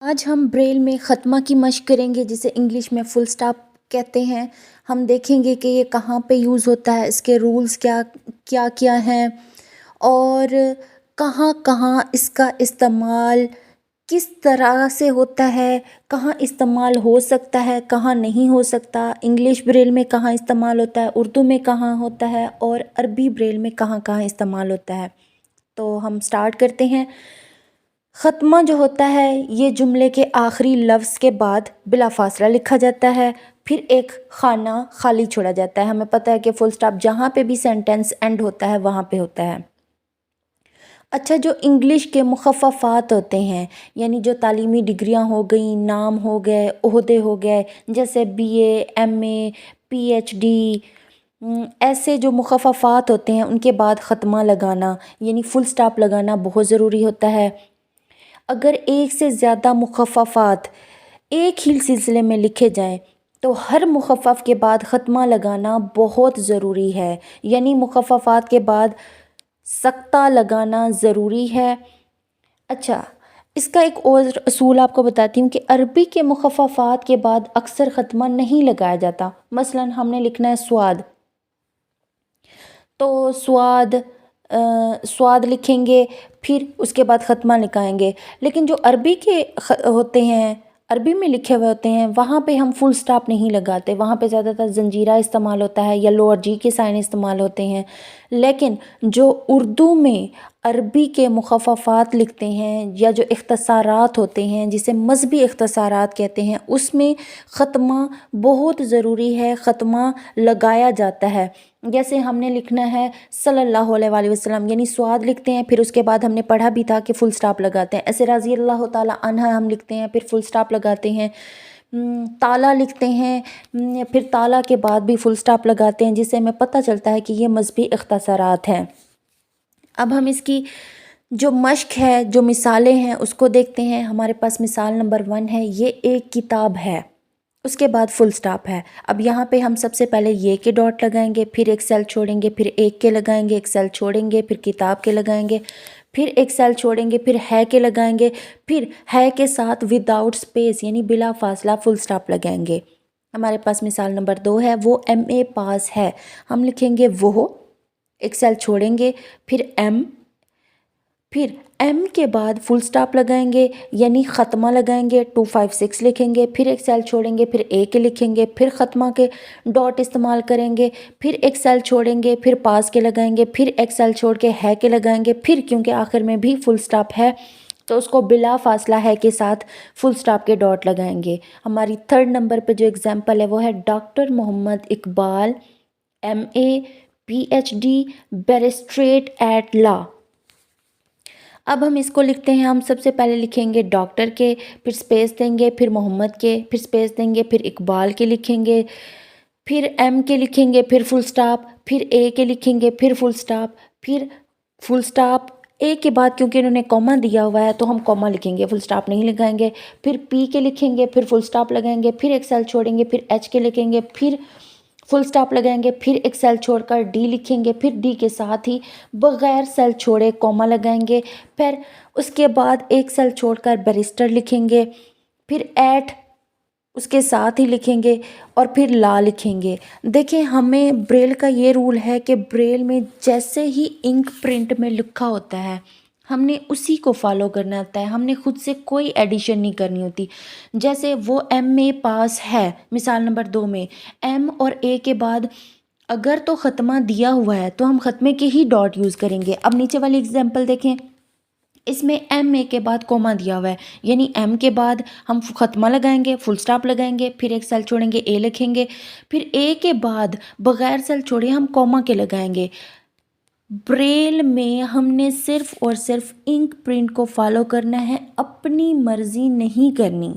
آج ہم بریل میں ختمہ کی مشق کریں گے جسے انگلش میں فل سٹاپ کہتے ہیں۔ ہم دیکھیں گے کہ یہ کہاں پہ یوز ہوتا ہے، اس کے رولز کیا ہیں اور کہاں کہاں اس کا استعمال کس طرح سے ہوتا ہے، کہاں استعمال ہو سکتا ہے، کہاں نہیں ہو سکتا، انگلش بریل میں کہاں استعمال ہوتا ہے، اردو میں کہاں ہوتا ہے اور عربی بریل میں کہاں کہاں استعمال ہوتا ہے۔ تو ہم سٹارٹ کرتے ہیں۔ ختمہ جو ہوتا ہے یہ جملے کے آخری لفظ کے بعد بلا فاصلہ لکھا جاتا ہے، پھر ایک خانہ خالی چھوڑا جاتا ہے۔ ہمیں پتہ ہے کہ فل سٹاپ جہاں پہ بھی سینٹنس اینڈ ہوتا ہے وہاں پہ ہوتا ہے۔ اچھا، جو انگلش کے مخففات ہوتے ہیں، یعنی جو تعلیمی ڈگریاں ہو گئیں، نام ہو گئے، عہدے ہو گئے، جیسے BA MA PhD، ایسے جو مخففات ہوتے ہیں ان کے بعد ختمہ لگانا یعنی فل سٹاپ لگانا بہت ضروری ہوتا ہے۔ اگر ایک سے زیادہ مخففات ایک ہی سلسلے میں لکھے جائیں تو ہر مخفف کے بعد ختمہ لگانا بہت ضروری ہے، یعنی مخففات کے بعد سکتہ لگانا ضروری ہے۔ اچھا، اس کا ایک اور اصول آپ کو بتاتی ہوں کہ عربی کے مخففات کے بعد اکثر ختمہ نہیں لگایا جاتا۔ مثلا ہم نے لکھنا ہے سواد، تو سواد لکھیں گے، پھر اس کے بعد ختمہ لکھائیں گے۔ لیکن جو عربی کے ہوتے ہیں، عربی میں لکھے ہوئے ہوتے ہیں، وہاں پہ ہم فل سٹاپ نہیں لگاتے، وہاں پہ زیادہ تر زنجیرہ استعمال ہوتا ہے یا لوور جی کے سائن استعمال ہوتے ہیں۔ لیکن جو اردو میں عربی کے مخففات لکھتے ہیں یا جو اختصارات ہوتے ہیں جسے مذہبی اختصارات کہتے ہیں، اس میں ختمہ بہت ضروری ہے، ختمہ لگایا جاتا ہے۔ جیسے ہم نے لکھنا ہے صلی اللہ علیہ وسلم، یعنی سواد لکھتے ہیں، پھر اس کے بعد ہم نے پڑھا بھی تھا کہ فل سٹاپ لگاتے ہیں۔ ایسے رضی اللہ تعالیٰ عنہ ہم لکھتے ہیں، پھر فل سٹاپ لگاتے ہیں۔ تالا لکھتے ہیں، پھر تالا کے بعد بھی فل سٹاپ لگاتے ہیں، جس سے ہمیں پتہ چلتا ہے کہ یہ مذہبی اختصارات ہیں۔ اب ہم اس کی جو مشق ہے، جو مثالیں ہیں اس کو دیکھتے ہیں۔ ہمارے پاس مثال نمبر 1 ہے، یہ ایک کتاب ہے، اس کے بعد فل سٹاپ ہے۔ اب یہاں پہ ہم سب سے پہلے یہ کے ڈاٹ لگائیں گے، پھر ایک سیل چھوڑیں گے، پھر ایک کے لگائیں گے، ایک سیل چھوڑیں گے، پھر کتاب کے لگائیں گے، پھر ایک سیل چھوڑیں گے، پھر ہے کے لگائیں گے، پھر ہے کے ساتھ وداؤٹ سپیس یعنی بلا فاصلہ فل سٹاپ لگائیں گے۔ ہمارے پاس مثال نمبر 2 ہے، وہ MA پاس ہے، ہم لکھیں گے وہ، ایک سیل چھوڑیں گے، پھر پھر ایم کے بعد فل سٹاپ لگائیں گے یعنی ختمہ لگائیں گے، 256 لکھیں گے، پھر ایک سیل چھوڑیں گے، پھر اے کے لکھیں گے، پھر ختمہ کے ڈاٹ استعمال کریں گے، پھر ایک سیل چھوڑیں گے، پھر پاس کے لگائیں گے، پھر ایک سیل چھوڑ کے ہے کے لگائیں گے، پھر کیونکہ آخر میں بھی فل سٹاپ ہے تو اس کو بلا فاصلہ ہے کے ساتھ فل سٹاپ کے ڈاٹ لگائیں گے۔ ہماری 3rd نمبر پہ جو اگزامپل ہے وہ ہے doctor Muhammad Iqbal MA PhD barrister at law. اب ہم اس کو لکھتے ہیں، ہم سب سے پہلے لکھیں گے ڈاکٹر کے، پھر سپیس دیں گے، پھر محمد کے، پھر سپیس دیں گے، پھر اقبال کے لکھیں گے، پھر ایم کے لکھیں گے، پھر فل سٹاپ، پھر اے کے لکھیں گے، پھر فل سٹاپ، پھر فل سٹاپ اے کے بعد کیونکہ انہوں نے کوما دیا ہوا ہے تو ہم کوما لکھیں گے، فل سٹاپ نہیں لگائیں گے، پھر پی کے لکھیں گے، پھر فل سٹاپ لگائیں گے، پھر ایک سیل چھوڑیں گے، پھر ایچ کے لکھیں گے، پھر فل سٹاپ لگائیں گے، پھر ایک سیل چھوڑ کر ڈی لکھیں گے، پھر ڈی کے ساتھ ہی بغیر سیل چھوڑے کوما لگائیں گے، پھر اس کے بعد ایک سیل چھوڑ کر بیرسٹر لکھیں گے، پھر ایٹ اس کے ساتھ ہی لکھیں گے اور پھر لا لکھیں گے۔ دیکھیں، ہمیں بریل کا یہ رول ہے کہ بریل میں جیسے ہی انک پرنٹ میں لکھا ہوتا ہے ہم نے اسی کو فالو کرنا ہوتا ہے، ہم نے خود سے کوئی ایڈیشن نہیں کرنی ہوتی۔ جیسے وہ MA پاس ہے، مثال نمبر 2 میں ایم اور اے کے بعد اگر تو ختمہ دیا ہوا ہے تو ہم ختمے کے ہی ڈاٹ یوز کریں گے۔ اب نیچے والی اگزامپل دیکھیں، اس میں MA کے بعد کوما دیا ہوا ہے، یعنی ایم کے بعد ہم ختمہ لگائیں گے، فل سٹاپ لگائیں گے، پھر ایک سیل چھوڑیں گے، اے لکھیں گے، پھر اے کے بعد بغیر سیل چھوڑے ہم کوما کے لگائیں گے۔ بریل میں ہم نے صرف اور صرف انک پرنٹ کو فالو کرنا ہے، اپنی مرضی نہیں کرنی۔